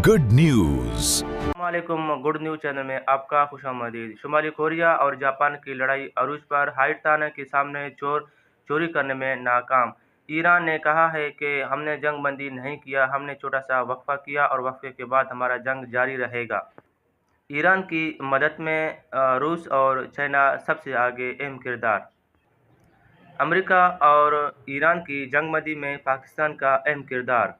Good news. अस्सलामुअलैकुम। Good news channel में आपका खुशामदीद। शुमाली कोरिया और जापान की लड़ाई अरूज पर, हाई ताना के सामने चोरी करने में नाकाम। ईरान ने कहा है कि हमने जंग बंदी नहीं किया, हमने छोटा सा वक्फा किया और वक्फे के बाद हमारा जंग जारी रहेगा। ईरान की मदद में रूस और चाइना सबसे आगे, अहम किरदार। अमेरिका और ईरान की जंग बंदी में पाकिस्तान का अहम किरदार।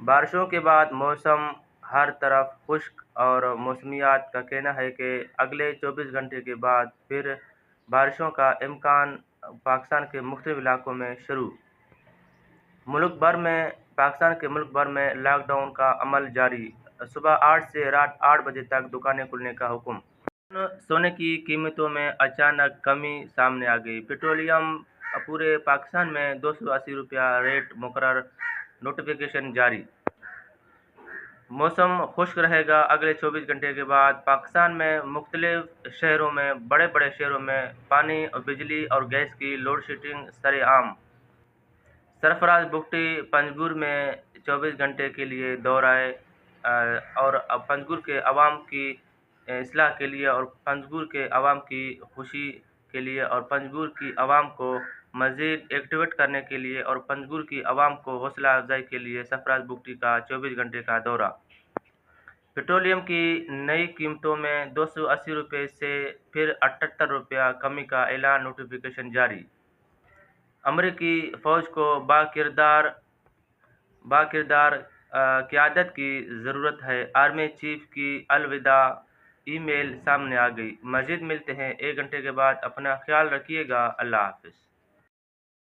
बारिशों के बाद मौसम हर तरफ खुश्क और मौसमियात का कहना है कि अगले 24 घंटे के बाद फिर बारिशों का इम्कान पाकिस्तान के मुख्तलिफ इलाकों में शुरू। पाकिस्तान के मुल्क भर में लॉकडाउन का अमल जारी। सुबह 8 से रात 8 बजे तक दुकानें खुलने का हुक्म। सोने की कीमतों में अचानक कमी सामने आ गई। पेट्रोलियम पूरे पाकिस्तान में 280 रुपया रेट मुकर्रर, नोटिफिकेशन जारी। मौसम खुश्क रहेगा अगले 24 घंटे के बाद। पाकिस्तान में मुख्तलिफ शहरों में बड़े बड़े शहरों में पानी और बिजली और गैस की लोड शेडिंग सरेआम। सरफराज बुगटी पंजगुर में 24 घंटे के लिए दोहराए और पंजगुर के अवाम की इस्लाह के लिए और पंजगुर के अवाम की खुशी के लिए और पंजगुर की अवाम को मज़ीद एक्टिवेट करने के लिए और पंजगुर की अवाम को हौसला अफजाई के लिए सरफराज बुगटी का 24 घंटे का दौरा। पेट्रोलियम की नई कीमतों में 280 रुपये से फिर 78 रुपया कमी का ऐलान, नोटिफिकेशन जारी। अमरीकी फ़ौज को बाकिरदार क़यादत की ज़रूरत है। आर्मी चीफ की अलविदा ईमेल सामने आ गई। मज़ीद मिलते हैं 1 घंटे के बाद। अपना ख्याल रखिएगा। अल्लाह हाफ़िज़।